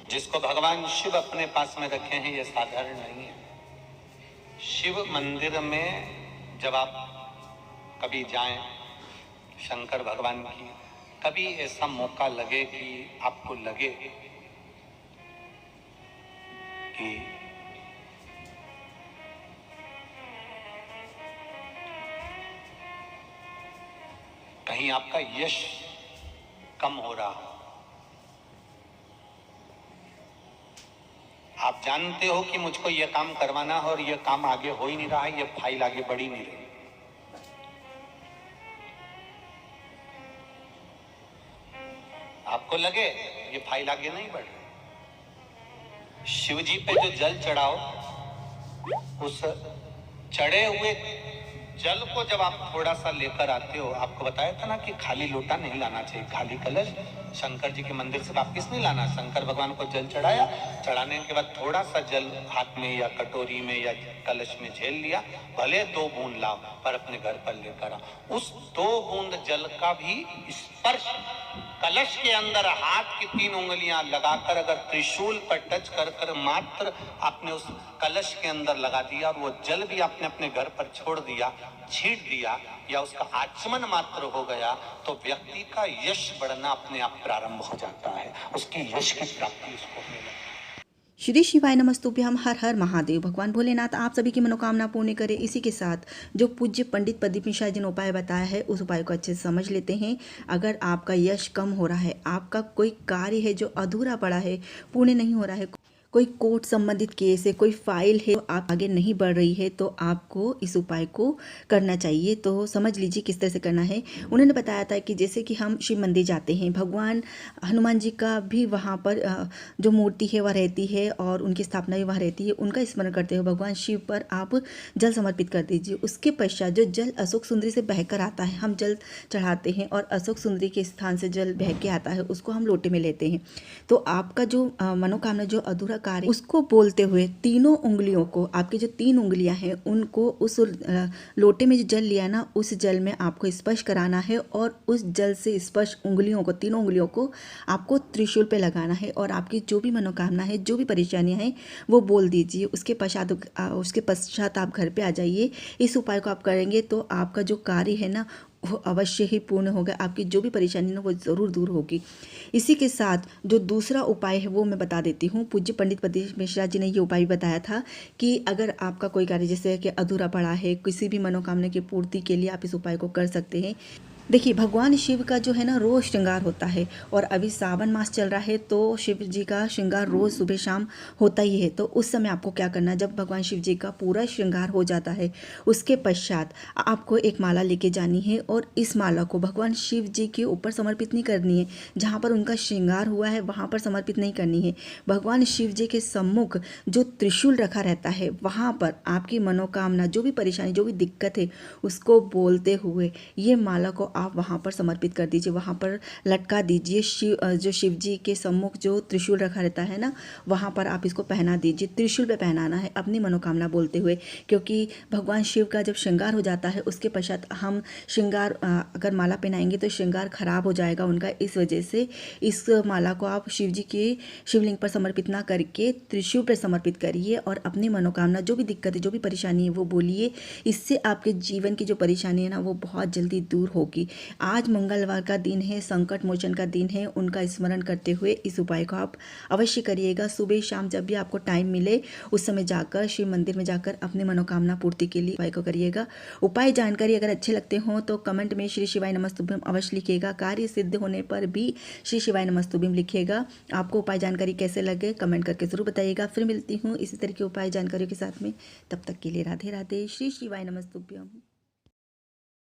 जिसको भगवान शिव अपने पास में रखे हैं, ये साधारण नहीं है। शिव मंदिर में जब आप कभी जाएं, शंकर भगवान की, कभी ऐसा मौका लगे कि आपको लगे कि कहीं आपका यश कम हो रहा हो, आप जानते हो कि मुझको यह काम करवाना है और यह काम आगे हो ही नहीं रहा है, यह फाइल आगे बढ़ ही नहीं रही, आपको लगे ये फाइल आगे नहीं बढ़ रही, शिव जी पे जो जल चढ़ाओ, उस चढ़े हुए जल को जब आप थोड़ा सा लेकर आते हो, आपको बताया था ना कि खाली लोटा नहीं लाना चाहिए, खाली कलश शंकर जी के मंदिर से वापिस नहीं लाना। शंकर भगवान को जल चढ़ाया, चढ़ाने के बाद थोड़ा सा जल हाथ में या कटोरी में या कलश में झेल लिया, भले 2 बूंद लाओ पर अपने घर पर लेकर आओ। उस 2 बूंद जल का भी स्पर्श कलश के अंदर हाथ की 3 उंगलियां लगाकर अगर त्रिशूल पर टच कर कर मात्र आपने उस कलश के अंदर लगा दिया और वो जल भी आपने अपने घर पर छोड़ दिया, छींट दिया या उसका आचमन मात्र हो गया, तो व्यक्ति का यश बढ़ना अपने आप प्रारंभ हो जाता है, उसकी यश की प्राप्ति उसको मिले। श्री शिवाय नमस्तुभ्यम। हर हर महादेव। भगवान भोलेनाथ आप सभी की मनोकामना पूर्ण करे। इसी के साथ जो पूज्य पंडित प्रदीप मिश्रा जी ने उपाय बताया है, उस उपाय को अच्छे से समझ लेते हैं। अगर आपका यश कम हो रहा है, आपका कोई कार्य है जो अधूरा पड़ा है, पूर्ण नहीं हो रहा है, कोई कोर्ट संबंधित केस है, कोई फाइल है, आप आगे नहीं बढ़ रही है, तो आपको इस उपाय को करना चाहिए। तो समझ लीजिए किस तरह से करना है। उन्होंने बताया था कि जैसे कि हम शिव मंदिर जाते हैं, भगवान हनुमान जी का भी वहाँ पर जो मूर्ति है वह रहती है और उनकी स्थापना भी वहाँ रहती है। उनका स्मरण करते हुए भगवान शिव पर आप जल समर्पित कर दीजिए। उसके पश्चात जो जल अशोक सुंदरी से बहकर आता है, हम जल चढ़ाते हैं और अशोक सुंदरी के स्थान से जल बह के आता है, उसको हम लोटे में लेते हैं। तो आपका जो मनोकामना, जो अधूरा कार्य, उसको बोलते हुए तीनों उंगलियों को, आपकी जो 3 उंगलियां हैं, उनको उस लोटे में जो जल लिया ना, उस जल में आपको स्पर्श कराना है और उस जल से स्पर्श उंगलियों को, 3 उंगलियों को आपको त्रिशूल पे लगाना है और आपकी जो भी मनोकामना है, जो भी परेशानियां हैं, वो बोल दीजिए। उसके पश्चात आप घर पे आ जाइए। इस उपाय को आप करेंगे तो आपका जो कार्य है ना, वो अवश्य ही पूर्ण होगा। आपकी जो भी परेशानी ना, वो ज़रूर दूर होगी। इसी के साथ जो दूसरा उपाय है वो मैं बता देती हूँ। पूज्य पंडित प्रदीप मिश्रा जी ने ये उपाय बताया था कि अगर आपका कोई कार्य जैसे कि अधूरा पड़ा है, किसी भी मनोकामना की पूर्ति के लिए आप इस उपाय को कर सकते हैं। देखिए, भगवान शिव का जो है ना रोज़ श्रृंगार होता है और अभी सावन मास चल रहा है, तो शिव जी का श्रृंगार रोज़ सुबह शाम होता ही है। तो उस समय आपको क्या करना है, जब भगवान शिव जी का पूरा श्रृंगार हो जाता है, उसके पश्चात आपको एक माला लेके जानी है और इस माला को भगवान शिव जी के ऊपर समर्पित नहीं करनी है। जहाँ पर उनका श्रृंगार हुआ है वहाँ पर समर्पित नहीं करनी है। भगवान शिव जी के सम्मुख जो त्रिशूल रखा रहता है, वहाँ पर आपकी मनोकामना, जो भी परेशानी, जो भी दिक्कत है, उसको बोलते हुए ये माला को आप वहाँ पर समर्पित कर दीजिए, वहाँ पर लटका दीजिए। जो शिव जी के सम्मुख जो त्रिशूल रखा रहता है ना, वहाँ पर आप इसको पहना दीजिए। त्रिशूल पे पहनाना है अपनी मनोकामना बोलते हुए, क्योंकि भगवान शिव का जब श्रृंगार हो जाता है, उसके पश्चात हम श्रृंगार अगर माला पहनाएंगे तो श्रृंगार खराब हो जाएगा उनका। इस वजह से इस माला को आप शिव जी के शिवलिंग पर समर्पित ना करके त्रिशूल पर समर्पित करिए और अपनी मनोकामना, जो भी दिक्कत है, जो भी परेशानी है, वो बोलिए। इससे आपके जीवन की जो परेशानी है ना, वो बहुत जल्दी दूर होगी। आज मंगलवार का दिन है, संकट मोचन का दिन है। उनका स्मरण करते हुए इस उपाय को आप अवश्य करिएगा। सुबह शाम जब भी आपको टाइम मिले, उस समय जाकर शिव मंदिर में जाकर अपनी मनोकामना पूर्ति के लिए उपाय को करिएगा। उपाय जानकारी अगर अच्छे लगते हों तो कमेंट में श्री शिवाय नमस्तुभ्यम अवश्य लिखिएगा। कार्य सिद्ध होने पर भी श्री शिवाय नमस्तुभ्यम लिखिएगा। आपको उपाय जानकारी कैसे लगे कमेंट करके जरूर बताइएगा। फिर मिलती हूँ इसी तरह के उपाय जानकारियों के साथ में। तब तक के लिए राधे राधे। श्री शिवाय नमस्तुभ्यम।